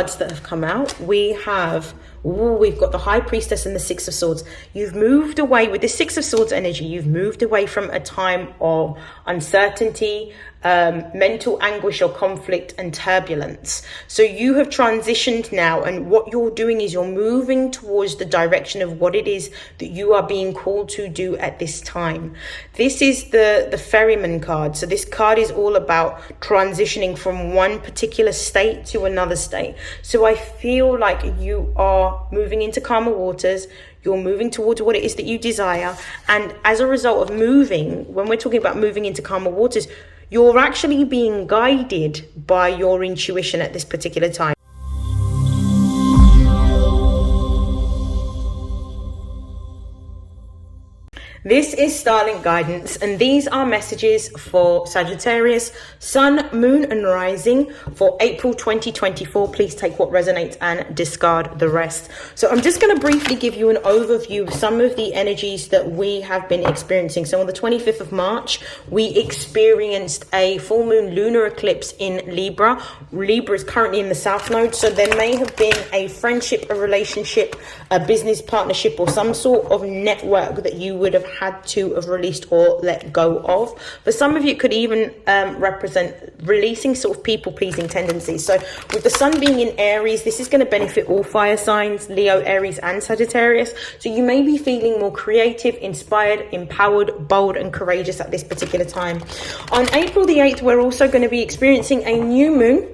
that have come out. We've got the High Priestess and the Six of Swords. You've moved away with the Six of Swords energy. You've moved away from a time of uncertainty, mental anguish or conflict and turbulence. So you have transitioned now, and what you're doing is you're moving towards the direction of what it is that you are being called to do at this time. This is the Ferryman card. So this card is all about transitioning from one particular state to another state. So I feel like you are moving into calmer waters. You're moving towards what it is that you desire. And as a result of moving, when we're talking about moving into calmer waters, you're actually being guided by your intuition at this particular time. This is StarLink guidance, and these are messages for Sagittarius, Sun, Moon, and Rising for April 2024. Please take what resonates and discard the rest. So I'm just going to briefly give you an overview of some of the energies that we have been experiencing. So on the 25th of March, we experienced a full moon lunar eclipse in Libra. Libra is currently in the South Node, so there may have been a friendship, a relationship, a business partnership, or some sort of network that you would have had to have released or let go of. For some of you, it could even represent releasing sort of people-pleasing tendencies. So with the sun being in Aries, this is going to benefit all fire signs, Leo, Aries, and Sagittarius. So you may be feeling more creative, inspired, empowered, bold, and courageous at this particular time. On April the 8th, we're also going to be experiencing a new moon,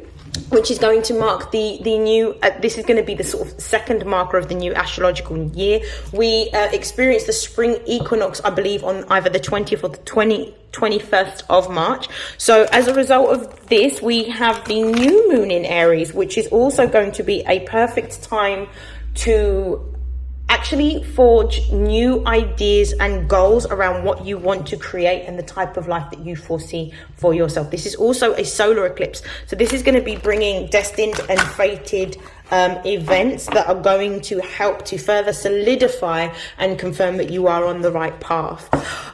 which is going to mark the new, this is going to be the sort of second marker of the new astrological year. We experienced the spring equinox, I believe, on either the 20th or the 21st of March. So as a result of this, we have the new moon in Aries, which is also going to be a perfect time to actually forge new ideas and goals around what you want to create and the type of life that you foresee for yourself. This is also a solar eclipse. So this is going to be bringing destined and fated events that are going to help to further solidify and confirm that you are on the right path.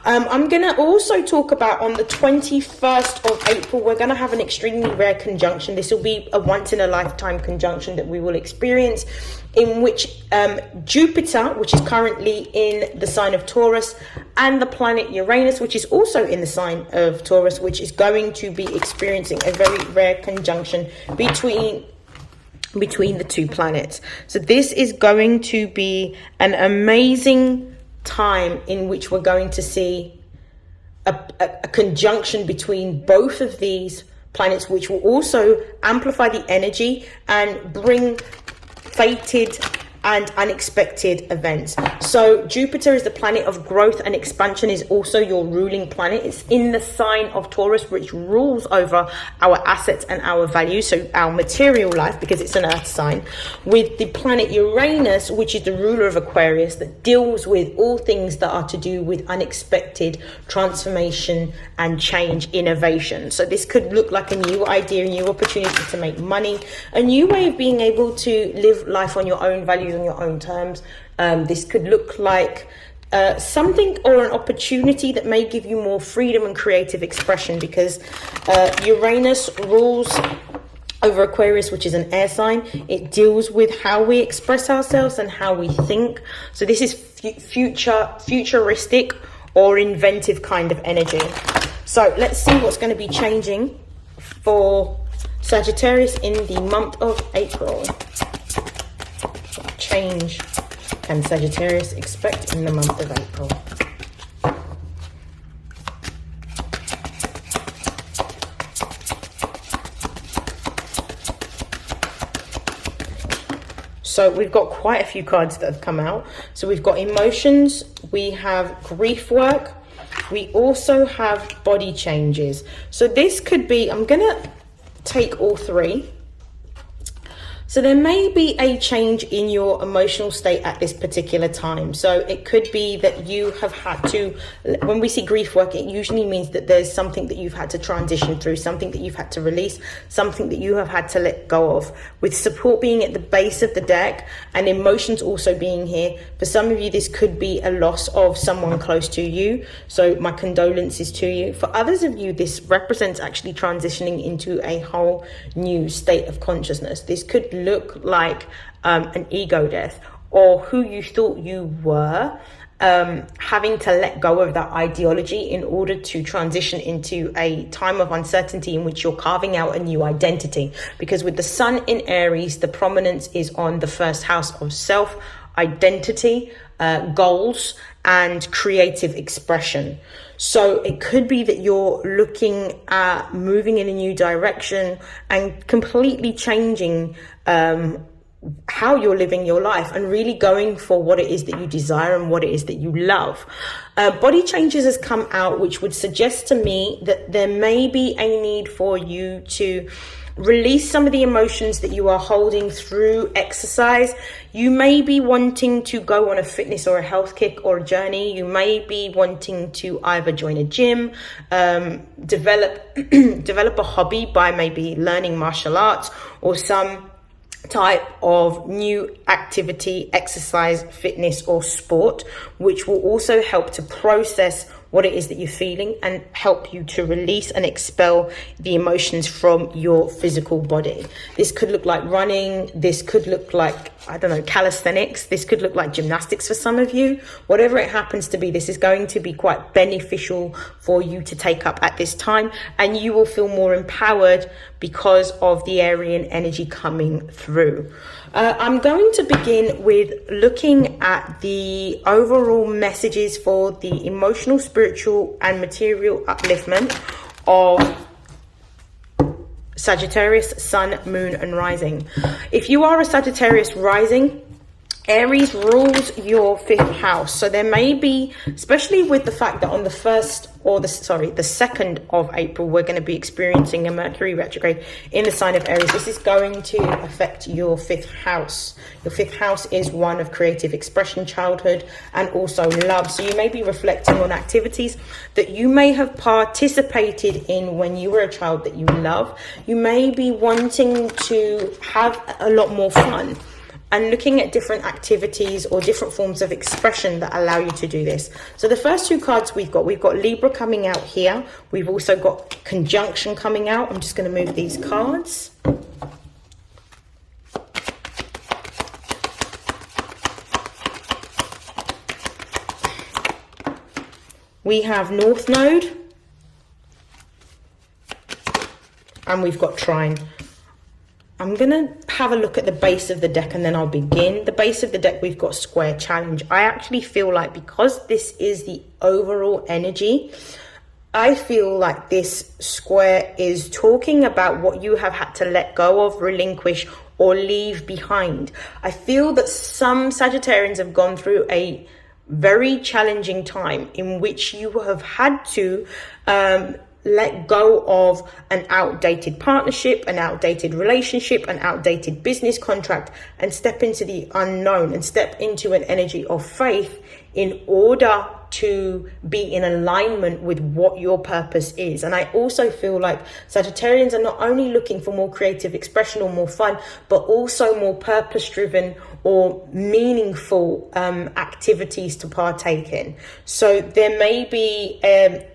I'm going to also talk about on the 21st of April, we're going to have an extremely rare conjunction. This will be a once in a lifetime conjunction that we will experience, in which Jupiter, which is currently in the sign of Taurus, and the planet Uranus, which is also in the sign of Taurus, which is going to be experiencing a very rare conjunction between the two planets. So this is going to be an amazing time in which we're going to see a conjunction between both of these planets, which will also amplify the energy and bring fated and unexpected events. So Jupiter is the planet of growth and expansion, is also your ruling planet. It's in the sign of Taurus, which rules over our assets and our values, so our material life, because it's an earth sign, with the planet Uranus, which is the ruler of Aquarius, that deals with all things that are to do with unexpected transformation and change, innovation. So this could look like a new idea, a new opportunity to make money, a new way of being able to live life on your own values, on your own terms. This could look like something or an opportunity that may give you more freedom and creative expression, because Uranus rules over Aquarius, which is an air sign. It deals with how we express ourselves and how we think. So this is futuristic or inventive kind of energy. So let's see what's going to be changing for Sagittarius in the month of April. What change can Sagittarius expect in the month of April? So we've got quite a few cards that have come out. So we've got emotions, we have grief work, we also have body changes. So this could be, I'm going to take all three. So there may be a change in your emotional state at this particular time. So it could be that you have had to, when we see grief work, it usually means that there's something that you've had to transition through, something that you've had to release, something that you have had to let go of. With support being at the base of the deck and emotions also being here, for some of you, this could be a loss of someone close to you. So my condolences to you. For others of you, this represents actually transitioning into a whole new state of consciousness. This could look like an ego death, or who you thought you were, having to let go of that ideology in order to transition into a time of uncertainty in which you're carving out a new identity. Because with the sun in Aries, the prominence is on the first house of self, identity, goals, and creative expression. So it could be that you're looking at moving in a new direction and completely changing how you're living your life, and really going for what it is that you desire and what it is that you love. Body changes has come out, which would suggest to me that there may be a need for you to release some of the emotions that you are holding through exercise. You may be wanting to go on a fitness or a health kick or a journey. You may be wanting to either join a gym, develop a hobby by maybe learning martial arts or some type of new activity, exercise, fitness, or sport, which will also help to process what it is that you're feeling and help you to release and expel the emotions from your physical body. This could look like running. This could look like, I don't know, calisthenics. This could look like gymnastics for some of you. Whatever it happens to be, this is going to be quite beneficial for you to take up at this time, and you will feel more empowered because of the Aryan energy coming through. I'm going to begin with looking at the overall messages for the emotional, spiritual, and material upliftment of Sagittarius, Sun, Moon, and Rising. If you are a Sagittarius rising, Aries rules your 5th house. So there may be, especially with the fact that on the 2nd of April, we're going to be experiencing a Mercury retrograde in the sign of Aries. This is going to affect your 5th house. Your 5th house is one of creative expression, childhood, and also love. So you may be reflecting on activities that you may have participated in when you were a child that you love. You may be wanting to have a lot more fun and looking at different activities or different forms of expression that allow you to do this. So the first 2 cards we've got Libra coming out here. We've also got conjunction coming out. I'm just going to move these cards. We have North Node, and we've got Trine. I'm going to have a look at the base of the deck and then I'll begin. The base of the deck, we've got Square Challenge. I actually feel like, because this is the overall energy, I feel like this square is talking about what you have had to let go of, relinquish, or leave behind. I feel that some Sagittarians have gone through a very challenging time in which you have had to let go of an outdated partnership, an outdated relationship, an outdated business contract, and step into the unknown and step into an energy of faith in order to be in alignment with what your purpose is. And I also feel like Sagittarians are not only looking for more creative expression or more fun, but also more purpose-driven or meaningful activities to partake in. So there may be a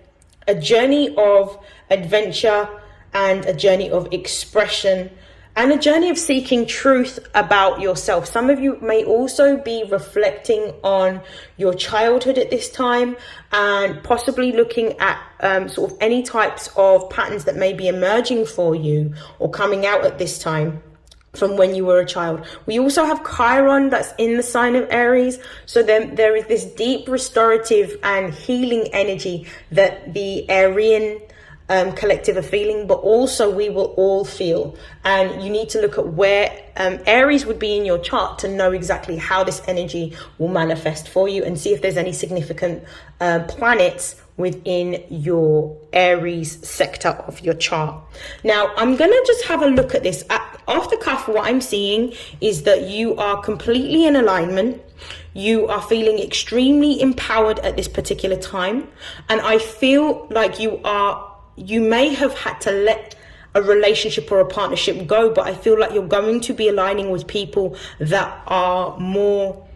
journey of adventure and a journey of expression and a journey of seeking truth about yourself. Some of you may also be reflecting on your childhood at this time and possibly looking at sort of any types of patterns that may be emerging for you or coming out at this time from when you were a child. We also have Chiron that's in the sign of Aries. So then there is this deep restorative and healing energy that the Aryan collective are feeling, but also we will all feel. And you need to look at where Aries would be in your chart to know exactly how this energy will manifest for you, and see if there's any significant planets within your Aries sector of your chart. Now, I'm going to just have a look at this. Off the cuff, what I'm seeing is that you are completely in alignment. You are feeling extremely empowered at this particular time. And I feel like you may have had to let a relationship or a partnership go, but I feel like you're going to be aligning with people that are more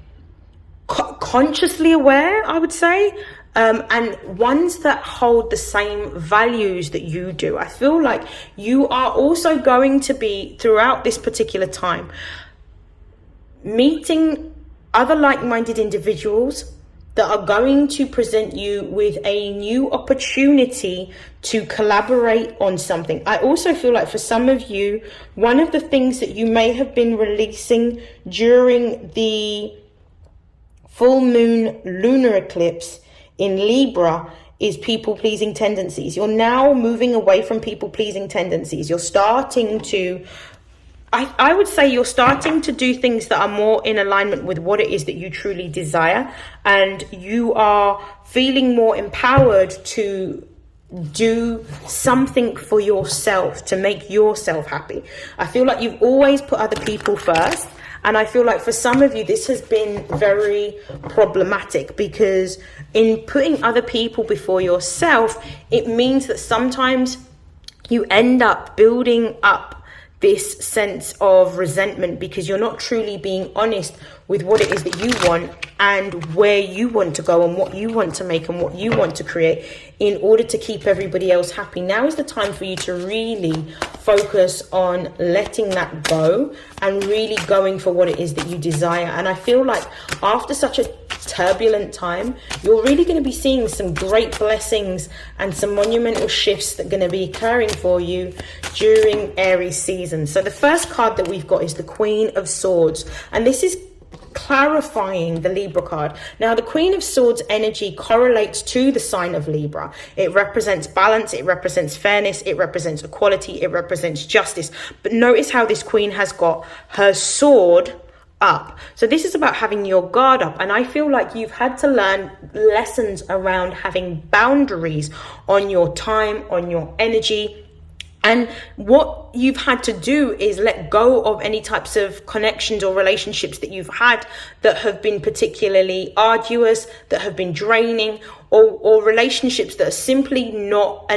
consciously aware, I would say, and ones that hold the same values that you do. I feel like you are also going to be, throughout this particular time, meeting other like-minded individuals that are going to present you with a new opportunity to collaborate on something. I also feel like for some of you, one of the things that you may have been releasing during the full moon lunar eclipse in Libra is people-pleasing tendencies. You're now moving away from people-pleasing tendencies. You're starting to, I would say you're starting to do things that are more in alignment with what it is that you truly desire. And you are feeling more empowered to do something for yourself, to make yourself happy. I feel like you've always put other people first. And I feel like for some of you, this has been very problematic, because in putting other people before yourself, it means that sometimes you end up building up this sense of resentment because you're not truly being honest with what it is that you want and where you want to go and what you want to make and what you want to create in order to keep everybody else happy. Now is the time for you to really focus on letting that go and really going for what it is that you desire. And I feel like after such a turbulent time, you're really going to be seeing some great blessings and some monumental shifts that are going to be occurring for you during Aries season. So the first card that we've got is the Queen of Swords, and this is clarifying the Libra card. Now, the Queen of Swords energy correlates to the sign of Libra. It represents balance, it represents fairness, it represents equality, it represents justice. But notice how this queen has got her sword up. So this is about having your guard up, and I feel like you've had to learn lessons around having boundaries on your time, on your energy. And what you've had to do is let go of any types of connections or relationships that you've had that have been particularly arduous, that have been draining, or relationships that are simply not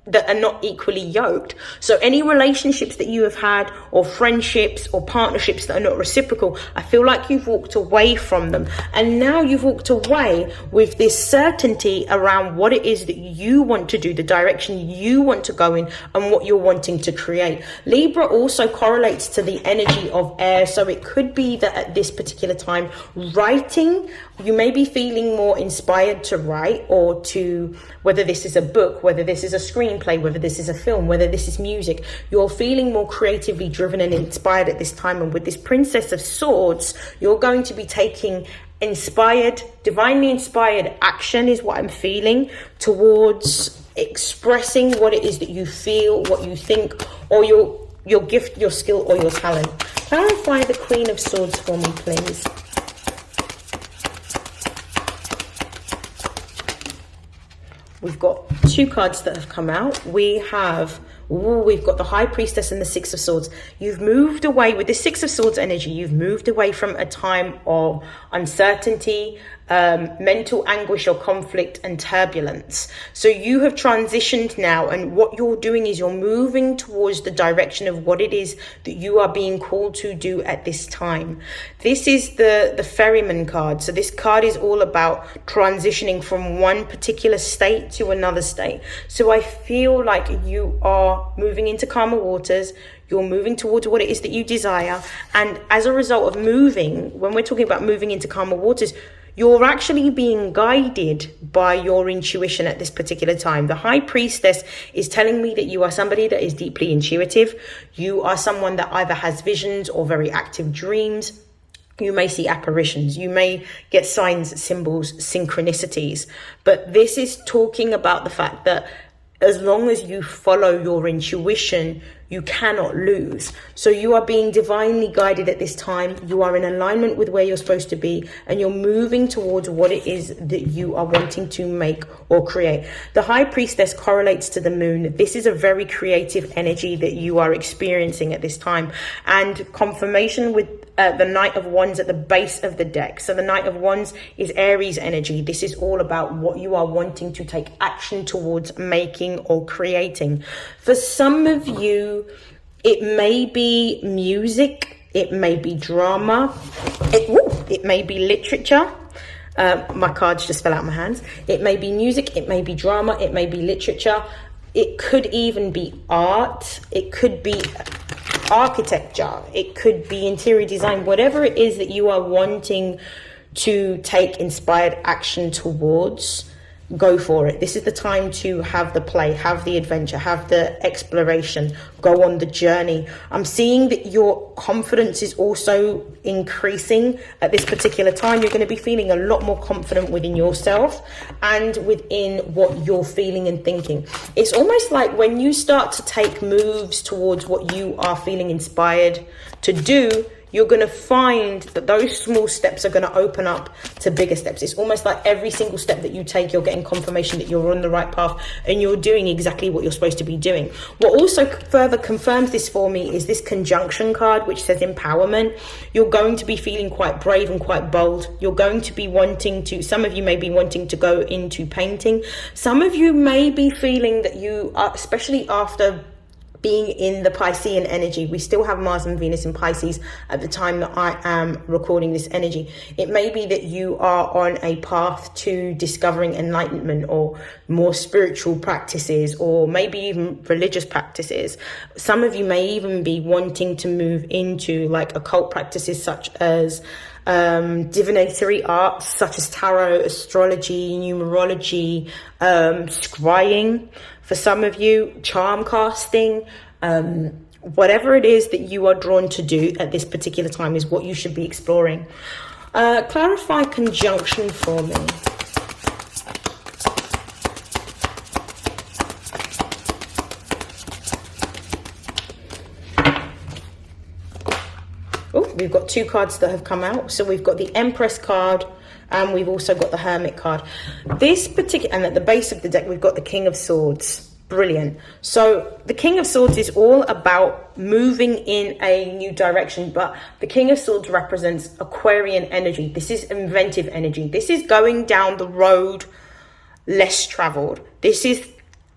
that are not equally yoked. So any relationships that you have had, or friendships or partnerships that are not reciprocal, I feel like you've walked away from them. And now you've walked away with this certainty around what it is that you want to do, the direction you want to go in, and what you're wanting to create. Libra also correlates to the energy of air. So it could be that at this particular time, writing, you may be feeling more inspired to write, or to, whether this is a book, whether this is a screenplay, whether this is a film, whether this is music, you're feeling more creatively driven and inspired at this time. And with this Princess of Swords, you're going to be taking divinely inspired action, is what I'm feeling, towards expressing what it is that you feel, what you think, or your gift, your skill, or your talent. Clarify the Queen of Swords for me, please. We've got two cards that have come out. We've got the High Priestess and the Six of Swords. You've moved away with the Six of Swords energy. You've moved away from a time of uncertainty, mental anguish or conflict and turbulence. So you have transitioned now, and what you're doing is you're moving towards the direction of what it is that you are being called to do at this time. This is the Ferryman card. So this card is all about transitioning from one particular state to another state. So I feel like you are moving into calmer waters. You're moving towards what it is that you desire. And as a result of moving, when we're talking about moving into calmer waters, you're actually being guided by your intuition at this particular time. The High Priestess is telling me that you are somebody that is deeply intuitive. You are someone that either has visions or very active dreams. You may see apparitions. You may get signs, symbols, synchronicities. But this is talking about the fact that as long as you follow your intuition, you cannot lose. So you are being divinely guided at this time. You are in alignment with where you're supposed to be, and you're moving towards what it is that you are wanting to make or create. The High Priestess correlates to the moon. This is a very creative energy that you are experiencing at this time, and confirmation with the Knight of Wands at the base of the deck. So the Knight of Wands is Aries energy. This is all about what you are wanting to take action towards making or creating. For some of you, it may be music, it may be drama, it may be literature. My cards just fell out of my hands. It may be music, it may be drama, it may be literature, it could even be art, it could be architecture, it could be interior design. Whatever it is that you are wanting to take inspired action towards, go for it. This is the time to have the play, have the adventure, have the exploration, go on the journey. I'm seeing that your confidence is also increasing at this particular time. You're going to be feeling a lot more confident within yourself and within what you're feeling and thinking. It's almost like when you start to take moves towards what you are feeling inspired to do, you're going to find that those small steps are going to open up to bigger steps. It's almost like every single step that you take, you're getting confirmation that you're on the right path and you're doing exactly what you're supposed to be doing. What also further confirms this for me is this conjunction card, which says empowerment. You're going to be feeling quite brave and quite bold. You're going to be wanting to, some of you may be wanting to go into painting. Some of you may be feeling that you are, especially after being in the Piscean energy. We still have Mars and Venus in Pisces at the time that I am recording this energy. It may be that you are on a path to discovering enlightenment or more spiritual practices, or maybe even religious practices. Some of you may even be wanting to move into like occult practices such as divinatory arts such as tarot, astrology, numerology, scrying. For some of you, charm casting, whatever it is that you are drawn to do at this particular time is what you should be exploring. Clarify conjunction for me. Oh, we've got two cards that have come out. So we've got the Empress card and we've also got the Hermit card. This particular, and at the base of the deck, we've got the King of Swords. Brilliant. So the King of Swords is all about moving in a new direction, but the King of Swords represents Aquarian energy. This is inventive energy. This is going down the road less traveled. This is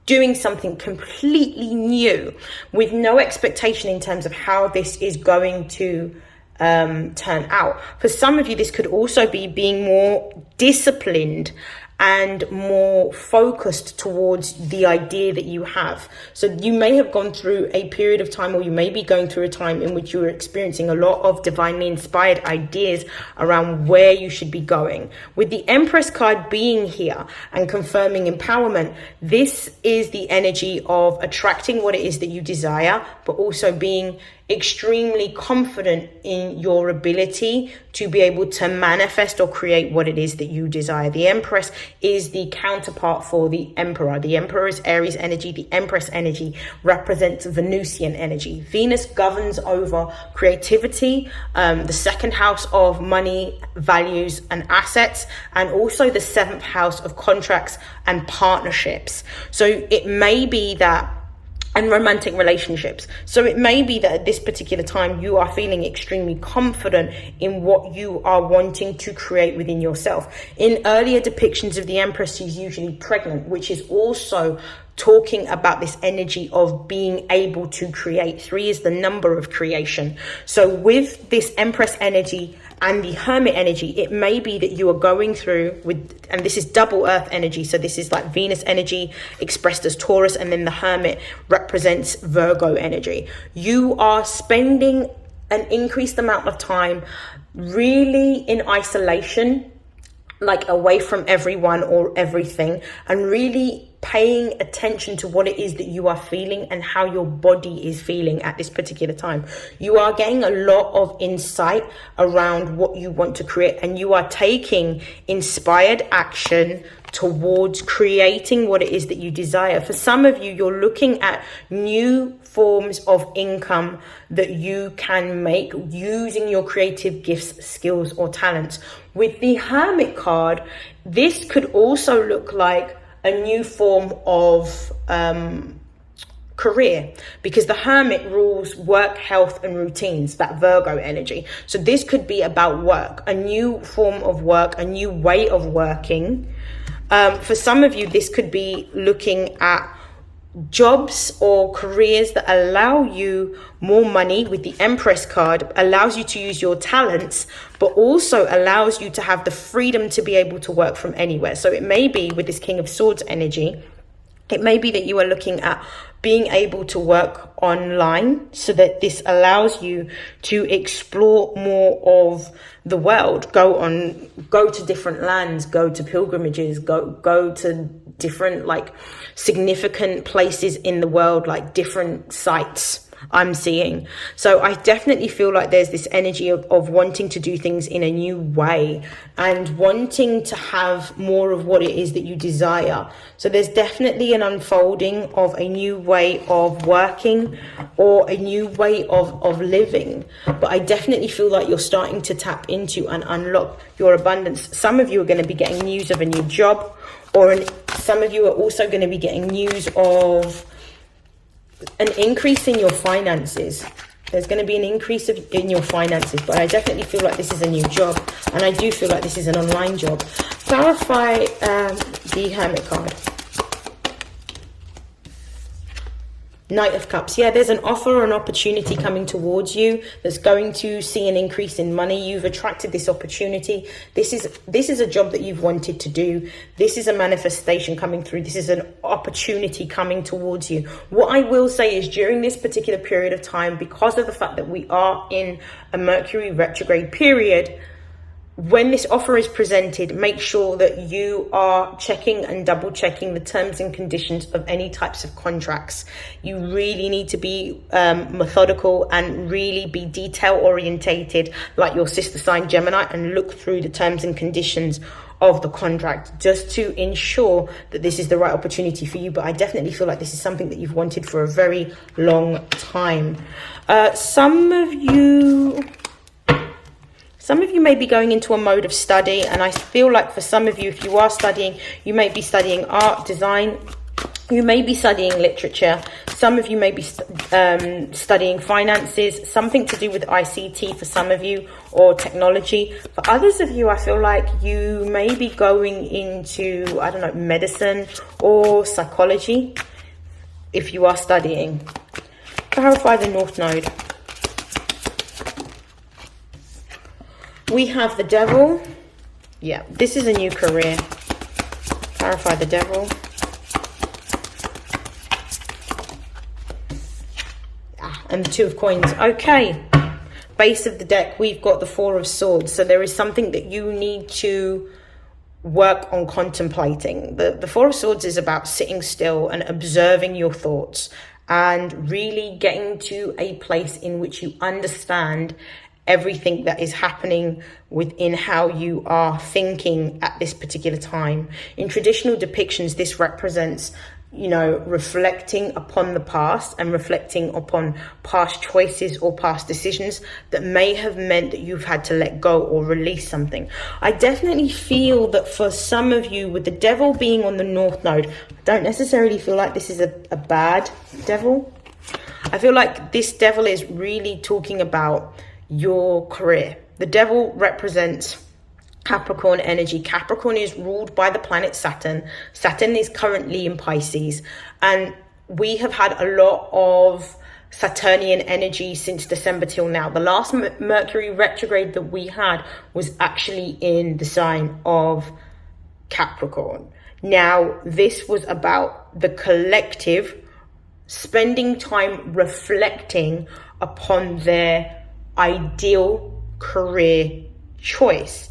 doing something completely new with no expectation in terms of how this is going to turn out. For some of you, this could also be being more disciplined and more focused towards the idea that you have. So you may have gone through a period of time, or you may be going through a time in which you are experiencing a lot of divinely inspired ideas around where you should be going. With the Empress card being here and confirming empowerment, this is the energy of attracting what it is that you desire, but also being extremely confident in your ability to be able to manifest or create what it is that you desire. The Empress is the counterpart for the Emperor. The Emperor is Aries energy. The Empress energy represents Venusian energy. Venus governs over creativity, the second house of money, values, and assets, and also the seventh house of contracts and partnerships. So it may be that, and romantic relationships. So it may be that at this particular time you are feeling extremely confident in what you are wanting to create within yourself. In earlier depictions of the Empress, she's usually pregnant, which is also talking about this energy of being able to create. 3 is the number of creation. So with this Empress energy and the Hermit energy, it may be that you are going through with, and this is double Earth energy. So this is like Venus energy expressed as Taurus, and then the Hermit represents Virgo energy. You are spending an increased amount of time really in isolation, like away from everyone or everything, and really paying attention to what it is that you are feeling and how your body is feeling at this particular time. You are getting a lot of insight around what you want to create, and you are taking inspired action towards creating what it is that you desire. For some of you, you're looking at new forms of income that you can make using your creative gifts, skills, or talents. With the Hermit card, this could also look like a new form of career, because the Hermit rules work, health, and routines, that Virgo energy. So this could be about work, a new form of work, a new way of working. For some of you, this could be looking at jobs or careers that allow you more money. With the Empress card, allows you to use your talents, but also allows you to have the freedom to be able to work from anywhere. So it may be, with this King of Swords energy, it may be that you are looking at being able to work online, so that this allows you to explore more of the world, go to different lands, go to pilgrimages, go to different like significant places in the world, like different sites I'm seeing. So I definitely feel like there's this energy of wanting to do things in a new way and wanting to have more of what it is that you desire. So there's definitely an unfolding of a new way of working or a new way of living. But I definitely feel like you're starting to tap into and unlock your abundance. Some of you are going to be getting news of a new job, or some of you are also going to be getting news of an increase in your finances. There's going to be an increase in your finances, but I definitely feel like this is a new job, and I do feel like this is an online job. Clarify the Hermit card. Knight of Cups. Yeah, there's an offer or an opportunity coming towards you that's going to see an increase in money. You've attracted this opportunity. This is a job that you've wanted to do. This is a manifestation coming through. This is an opportunity coming towards you. What I will say is, during this particular period of time, because of the fact that we are in a Mercury retrograde period, when this offer is presented, make sure that you are checking and double checking the terms and conditions of any types of contracts. You really need to be methodical and really be detail orientated, like your sister sign Gemini, and look through the terms and conditions of the contract, just to ensure that this is the right opportunity for you. But I definitely feel like this is something that you've wanted for a very long time. Some of you may be going into a mode of study, and I feel like for some of you, if you are studying, you may be studying art, design, you may be studying literature. Some of you may be studying finances, something to do with ICT for some of you, or technology. For others of you, I feel like you may be going into, I don't know, medicine or psychology if you are studying. Clarify the North Node. We have the Devil. Yeah, this is a new career. Clarify the Devil. And the Two of Coins. Okay. Base of the deck, we've got the Four of Swords. So there is something that you need to work on contemplating. The Four of Swords is about sitting still and observing your thoughts and really getting to a place in which you understand everything that is happening within how you are thinking at this particular time. In traditional depictions, this represents, you know, reflecting upon the past and reflecting upon past choices or past decisions that may have meant that you've had to let go or release something. I definitely feel that for some of you, with the Devil being on the North Node, I don't necessarily feel like this is a bad devil. I feel like this devil is really talking about your career. The Devil represents Capricorn energy. Capricorn is ruled by the planet Saturn. Saturn is currently in Pisces, and we have had a lot of Saturnian energy since December till now. The last Mercury retrograde that we had was actually in the sign of Capricorn. Now, this was about the collective spending time reflecting upon their ideal career choice.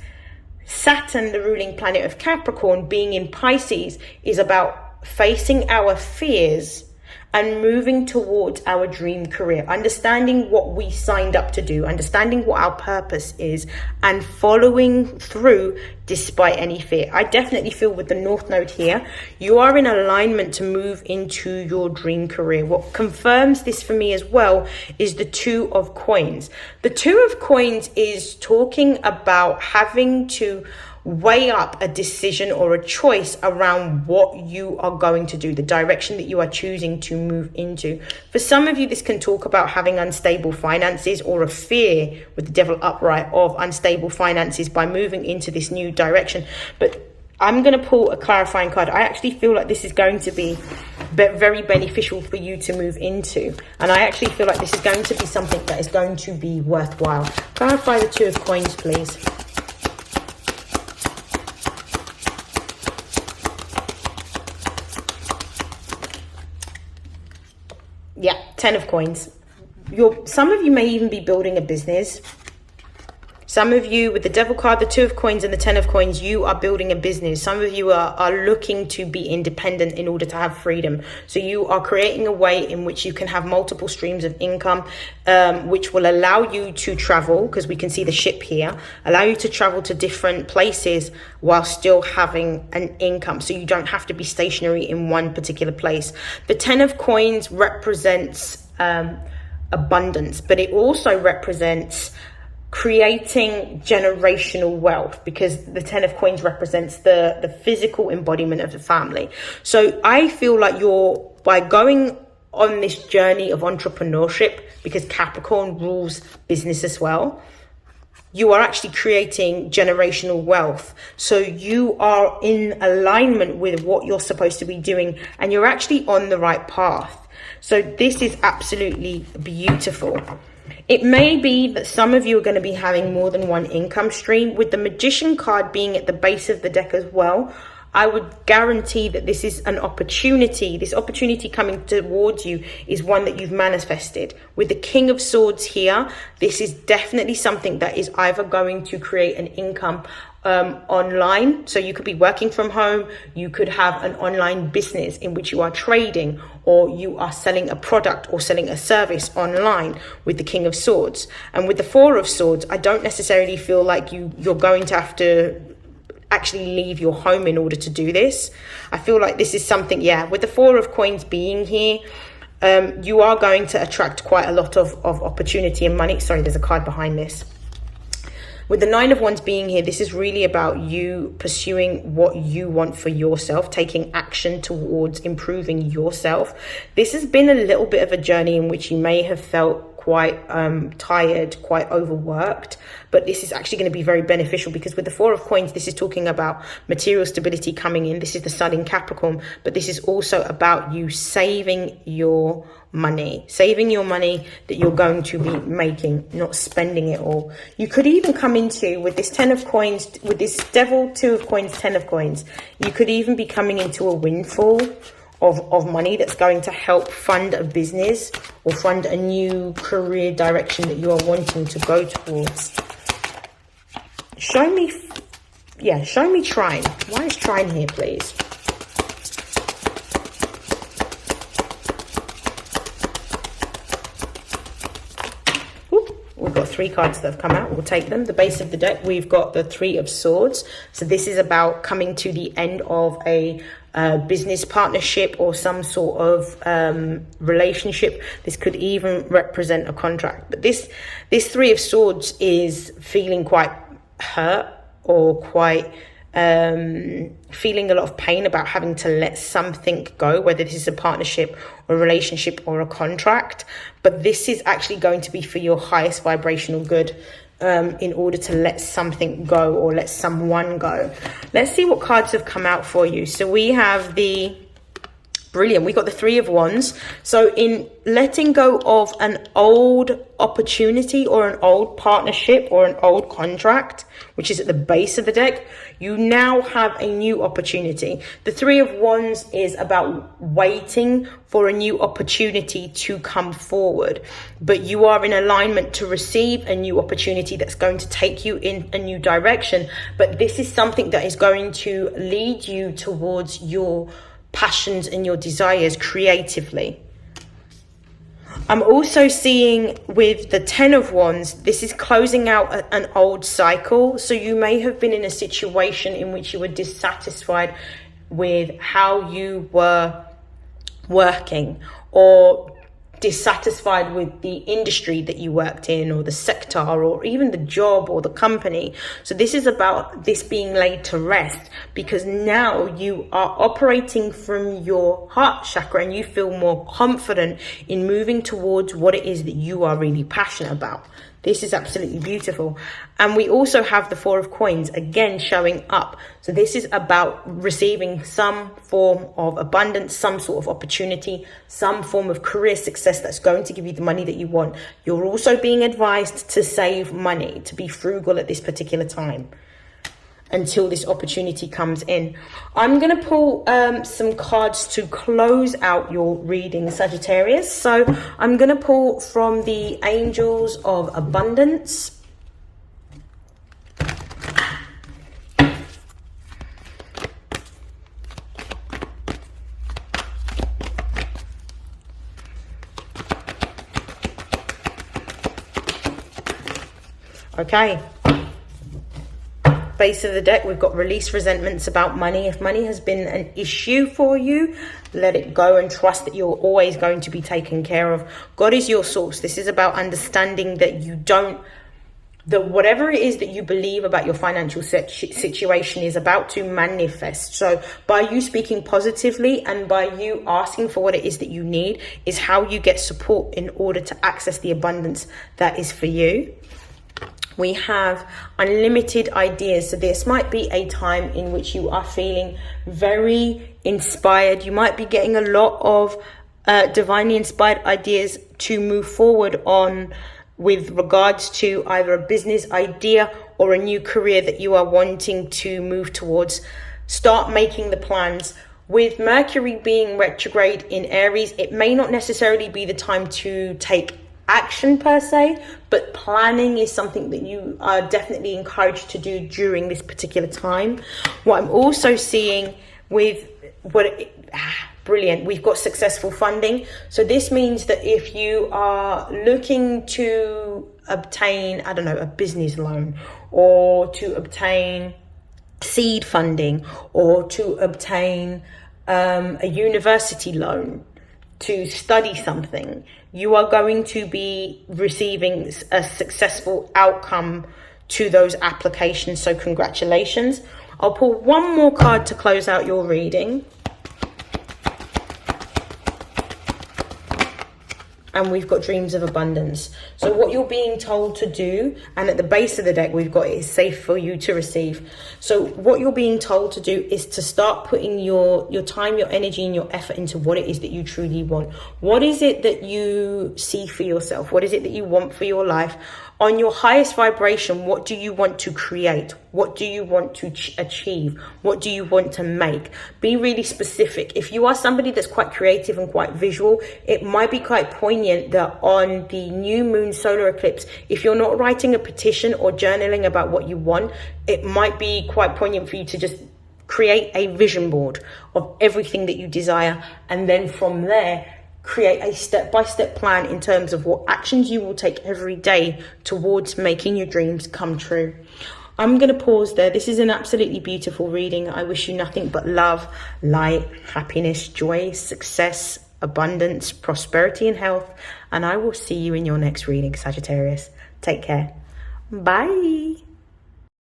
Saturn, the ruling planet of Capricorn, being in Pisces, is about facing our fears and moving towards our dream career, understanding what we signed up to do, understanding what our purpose is, and following through despite any fear. I definitely feel with the North Node here, you are in alignment to move into your dream career. What confirms this for me as well is the Two of Coins. The Two of Coins is talking about having to weigh up a decision or a choice around what you are going to do, the direction that you are choosing to move into. For some of you, this can talk about having unstable finances or a fear with the Devil upright of unstable finances by moving into this new direction. But I'm going to pull a clarifying card. I actually feel like this is going to be very beneficial for you to move into. And I actually feel like this is going to be something that is going to be worthwhile. Clarify the Two of Coins, please. Yeah, 10 of Coins. Some of you may even be building a business. Some of you, with the Devil card, the Two of Coins and the 10 of Coins, you are building a business. Some of you are looking to be independent in order to have freedom. So you are creating a way in which you can have multiple streams of income, which will allow you to travel, because we can see the ship here, allow you to travel to different places while still having an income. So you don't have to be stationary in one particular place. The 10 of Coins represents abundance, but it also represents creating generational wealth, because the 10 of Coins represents the physical embodiment of the family. So I feel like by going on this journey of entrepreneurship, because Capricorn rules business as well, you are actually creating generational wealth. So you are in alignment with what you're supposed to be doing, and you're actually on the right path. So this is absolutely beautiful. It may be that some of you are going to be having more than one income stream. With the Magician card being at the base of the deck as well, I would guarantee that this is an opportunity. This opportunity coming towards you is one that you've manifested. With the King of Swords here, this is definitely something that is either going to create an income online. So you could be working from home, you could have an online business in which you are trading, or you are selling a product or selling a service online with the King of Swords. And with the Four of Swords, I don't necessarily feel like you're going to have to actually leave your home in order to do this. I feel like this is something, with the Four of Coins being here, you are going to attract quite a lot of opportunity and money. Sorry, there's a card behind this. With the Nine of Wands being here, this is really about you pursuing what you want for yourself, taking action towards improving yourself. This has been a little bit of a journey in which you may have felt quite tired, quite overworked, but this is actually going to be very beneficial, because with the Four of Coins, this is talking about material stability coming in. This is the Sun in Capricorn, but this is also about you saving your money that you're going to be making, not spending it all. You could even come into, with this 10 of Coins, with this Devil, 2 of Coins, 10 of Coins, you could even be coming into a windfall of money that's going to help fund a business or fund a new career direction that you are wanting to go towards. Show me Trine. Why is Trine here, please? We've got 3 cards that have come out. We'll take them. The base of the deck, we've got the 3 of Swords. So this is about coming to the end of a business partnership or some sort of relationship. This could even represent a contract. But this 3 of Swords is feeling quite hurt, or quite feeling a lot of pain about having to let something go, whether this is a partnership or a relationship or a contract. But this is actually going to be for your highest vibrational good, in order to let something go or let someone go. Let's see what cards have come out for you. So we have we got the 3 of Wands. So in letting go of an old opportunity or an old partnership or an old contract, which is at the base of the deck, you now have a new opportunity. The 3 of Wands is about waiting for a new opportunity to come forward, but you are in alignment to receive a new opportunity that's going to take you in a new direction. But this is something that is going to lead you towards your passions and your desires creatively. I'm also seeing with the 10 of Wands, this is closing out an old cycle. So you may have been in a situation in which you were dissatisfied with how you were working, or dissatisfied with the industry that you worked in, or the sector, or even the job or the company. So this is about this being laid to rest, because now you are operating from your heart chakra and you feel more confident in moving towards what it is that you are really passionate about. This is absolutely beautiful. And we also have the Four of Coins, again, showing up. So this is about receiving some form of abundance, some sort of opportunity, some form of career success that's going to give you the money that you want. You're also being advised to save money, to be frugal at this particular time, until this opportunity comes in. I'm going to pull some cards to close out your reading, Sagittarius. So I'm going to pull from the Angels of Abundance. Okay. Base of the deck, we've got release resentments about money. If money has been an issue for you, let it go and trust that you're always going to be taken care of. God is your source. This is about understanding that that whatever it is that you believe about your financial situation is about to manifest. So by you speaking positively and by you asking for what it is that you need is how you get support in order to access the abundance that is for you. We have unlimited ideas. So this might be a time in which you are feeling very inspired. You might be getting a lot of divinely inspired ideas to move forward on with regards to either a business idea or a new career that you are wanting to move towards. Start making the plans. With Mercury being retrograde in Aries, it may not necessarily be the time to take action per se, but planning is something that you are definitely encouraged to do during this particular time. What I'm also seeing with brilliant, we've got successful funding. So this means that if you are looking to obtain, I don't know, a business loan, or to obtain seed funding, or to obtain a university loan to study something, you are going to be receiving a successful outcome to those applications. So congratulations. I'll pull one more card to close out your reading. And we've got Dreams of Abundance. So what you're being told to do, and at the base of the deck we've got, it is safe for you to receive. So what you're being told to do is to start putting your time, your energy and your effort into what it is that you truly want. What is it that you see for yourself? What is it that you want for your life? On your highest vibration, what do you want to create? What do you want to achieve? What do you want to make? Be really specific. If you are somebody that's quite creative and quite visual, it might be quite poignant that on the new moon solar eclipse, if you're not writing a petition or journaling about what you want, it might be quite poignant for you to just create a vision board of everything that you desire. And then from there, create a step-by-step plan in terms of what actions you will take every day towards making your dreams come true. I'm going to pause there. This is an absolutely beautiful reading. I wish you nothing but love, light, happiness, joy, success, abundance, prosperity and health. And I will see you in your next reading, Sagittarius. Take care. Bye.